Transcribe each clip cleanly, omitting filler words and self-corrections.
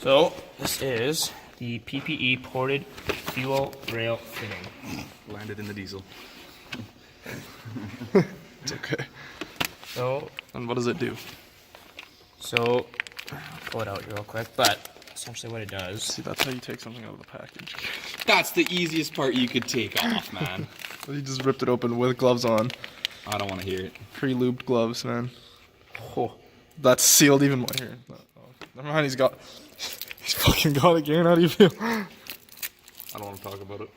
So this is the PPE ported fuel rail fitting. Landed in the diesel. It's okay. So, and what does it do? So, I'll pull it out real quick, but essentially what it does. See, that's how you take something out of the package. That's the easiest part you could take off, man. You just ripped it open with gloves on. I don't want to hear it. Pre-lubed gloves, man. Oh. That's sealed even more here. Oh, never mind, he's fucking got it, Garen. How do you feel? I don't want to talk about it.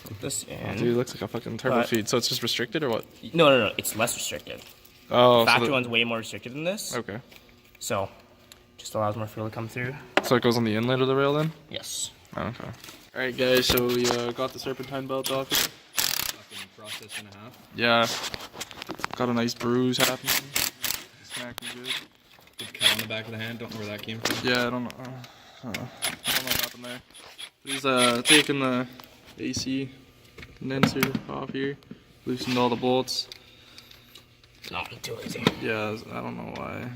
Put this in. Dude, it looks like a fucking turbo feed. So it's just restricted or what? No. It's less restricted. Oh, The factory one's way more restricted than this. Okay. So, just allows more fuel to come through. So it goes on the inlet of the rail then? Yes. Oh, okay. Alright guys, so we got the serpentine belt off. Fucking process and a half. Yeah. Got a nice bruise happening. Smacking good. Good cut on the back of the hand. Don't know where that came from. Yeah, I don't know. I don't know what happened there. He's taking the AC condenser off here. Loosened all the bolts. Not too easy. Yeah, I don't know why.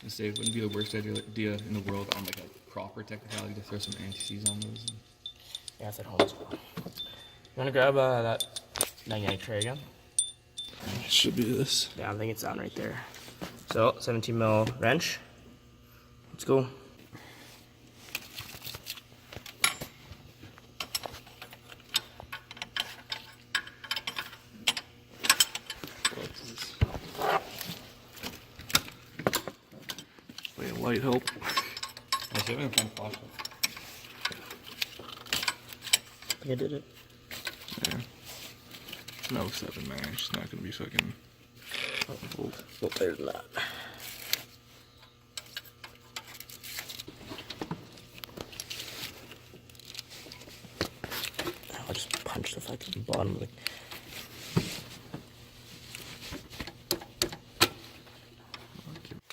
I say it wouldn't be the worst idea in the world on like a proper technicality to throw some anti-seize on those. Yeah, it's at home as well. You wanna grab that 99 tray again? Should be this. Yeah, I think it's down right there. So, 17 mil wrench. Let's go. Wait, light help. I see if I can find a flashlight. I think I did it. Yeah. No 7 man, it's not gonna be fucking. Oh, there's that. I'll just punch the fucking bottom of the.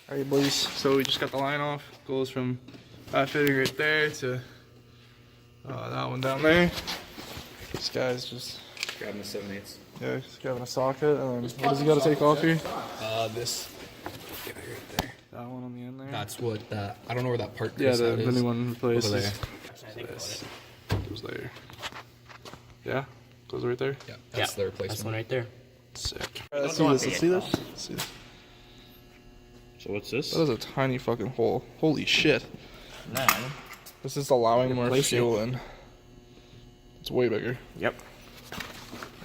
Alright boys, so we just got the line off. Goes from that fitting right there to that one down there. This guy's just Grabbing the 7/8. yeah, he's grabbing a socket, and then what does he got to take off here? This guy right there. That one on the end there. That's what I don't know where that part Yeah, goes. the new one replaced. Over there. This goes there. Yeah, goes right there. Yeah, that's the replacement. That's one right there. Sick. Don't Let's see want this. to Let's get see it this. Let's see this. So what's this? That is a tiny fucking hole. Holy shit. Man. This is allowing more Replace it. fuel in. It's way bigger. Yep.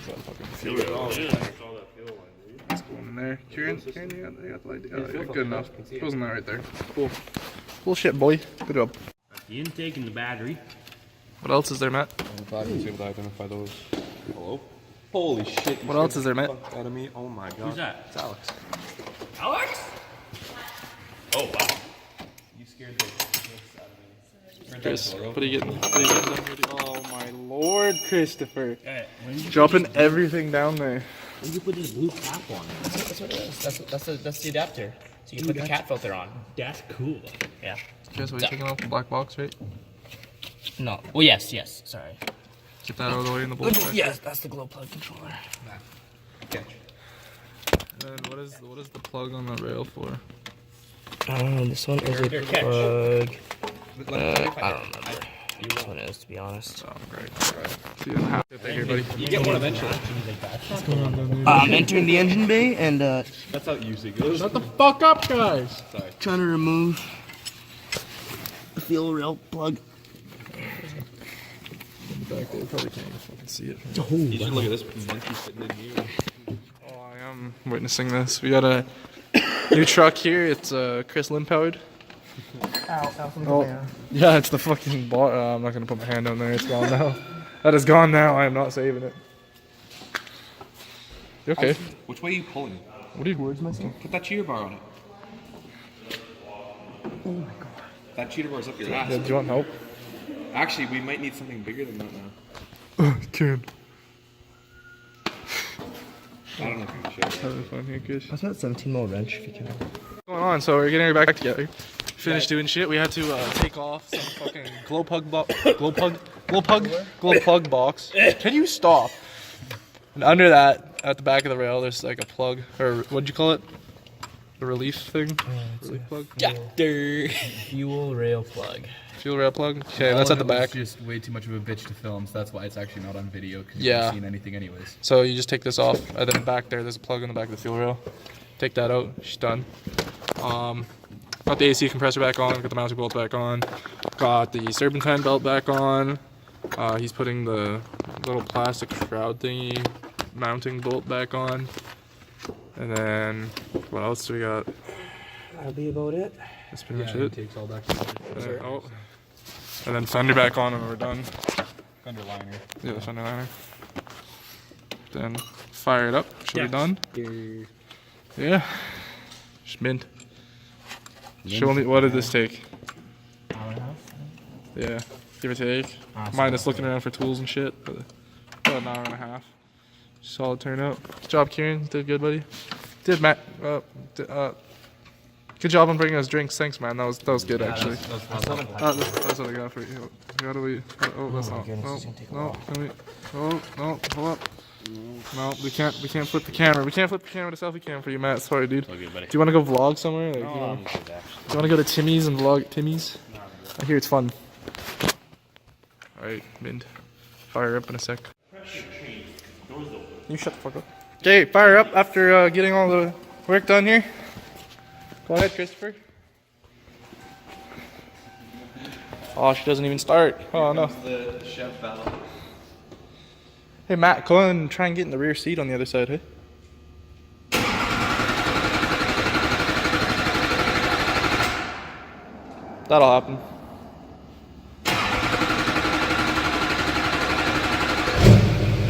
That fucking fuel. It's going in there. Kieran, you got the light. Oh, yeah, good enough. Goes in there right there. Cool. Cool shit, boy. Good job. The intake and the battery. What else is there, Matt? I'm glad I was able to identify those. Hello? Holy shit. What else is there, Matt? Out of me. Oh my god. Who's that? It's Alex. Alex? Oh wow. You scared the piss out of me. Chris, what are you getting? What are you getting down here? Oh my lord, Christopher. Hey, Dropping everything down there. when did you put this blue cap on? That's what it is. That's the adapter. So you can put the cat filter on. That's cool. Yeah. Guys, what are you taking off the black box, right? No. Well, yes. Sorry. Get that out of the way in the bowl. Yes, that's the glow plug controller. Catch. And then what is the plug on the rail for? This one is a plug. I don't remember. This one is, to be honest. Oh, great. Alright. See you in half. Get there here, buddy. You get one eventually. I'm entering the engine bay and That's how it usually goes. Shut the fuck up, guys! Sorry. trying to remove the fuel rail plug. Back there, probably can't even fucking see it. You should look at this monkey sitting in here. Oh, I am witnessing this. We got a new truck here. It's Chris Lynn powered. Oh, yeah, it's the fucking bar. I'm not gonna put my hand down there. It's gone now. That is gone now. I am not saving it. You okay? Which way are you pulling? What are you words missing? Put that cheater bar on it. Oh my god. That cheater bar's up your ass. Yeah, do you want help? Actually, we might need something bigger than that now. Kieran. I don't know if you can show it. Having fun here, Chris. What's that 17 mil wrench if you can? What's going on? So we're getting her back together. finished doing shit. We had to take off some fucking glow plug box. Can you stop? And under that, at the back of the rail, there's like a plug, or what'd you call it? The relief thing? Relief plug? Fuel rail plug. Fuel rail plug? Okay, that's at the back. It's just way too much of a bitch to film, so that's why it's actually not on video, because you Yeah. haven't seen anything anyways. So you just take this off, and then back there's a plug in the back of the fuel rail. Take that out, she's done. Got the AC compressor back on, got the mounting bolt back on, got the serpentine belt back on. He's putting the little plastic shroud thingy mounting bolt back on. And then, what else do we got? That'll be about it. That's pretty much it. Takes all back together. And then fender back on and we're done. Fender liner. Yeah, the fender liner. Then fire it up, should be done. Yeah. Just mint. Show me, what did this take? Hour and a half? Yeah, give or take. Minus looking around for tools and shit. But about an hour and a half. Solid turnout. Good job, Kieran. Did good, buddy. Did Matt. Good job on bringing us drinks. Thanks, man. That was good, actually. That's what I got for you. How do we? Oh, that's not. No, can we? Oh, no, hold up. No, we can't flip the camera. We can't flip the camera to selfie cam for you, Matt. Sorry, dude. Okay, buddy. Do you want to go vlog somewhere? Like, No, you know, I'm good, actually. do you want to go to Timmy's and vlog Timmy's? I hear it's fun. Alright, Mind. Fire up in a sec. You shut the fuck up. Okay, fire up after getting all the work done here. Go ahead, Christopher. Oh, she doesn't even start. Oh, no. The chef battle. Hey, Matt, go and try and get in the rear seat on the other side, hey? That'll happen.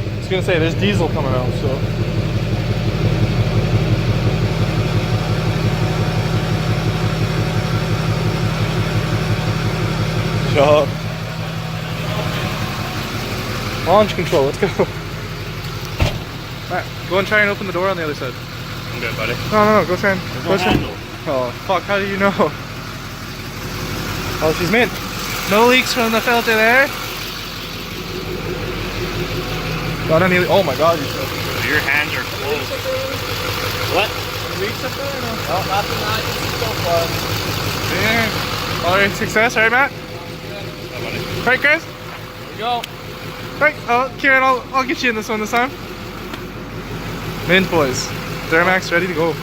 I was gonna say, there's diesel coming out, so. Job. Launch control, let's go. Matt, go and try and open the door on the other side. I'm good, buddy. No, go try and. There's Go no try. handle. Oh, fuck, how do you know? Oh, she's mint. No leaks from the filter there. Got any? Oh my god, Your hands are closed. What? leaks up there or no? No, nothing nice so far. Yeah. All right, success, all right, Matt? Right, Chris? Here we go. Right, Kieran, I'll get you in this one this time. Mint boys. Duramax ready to go.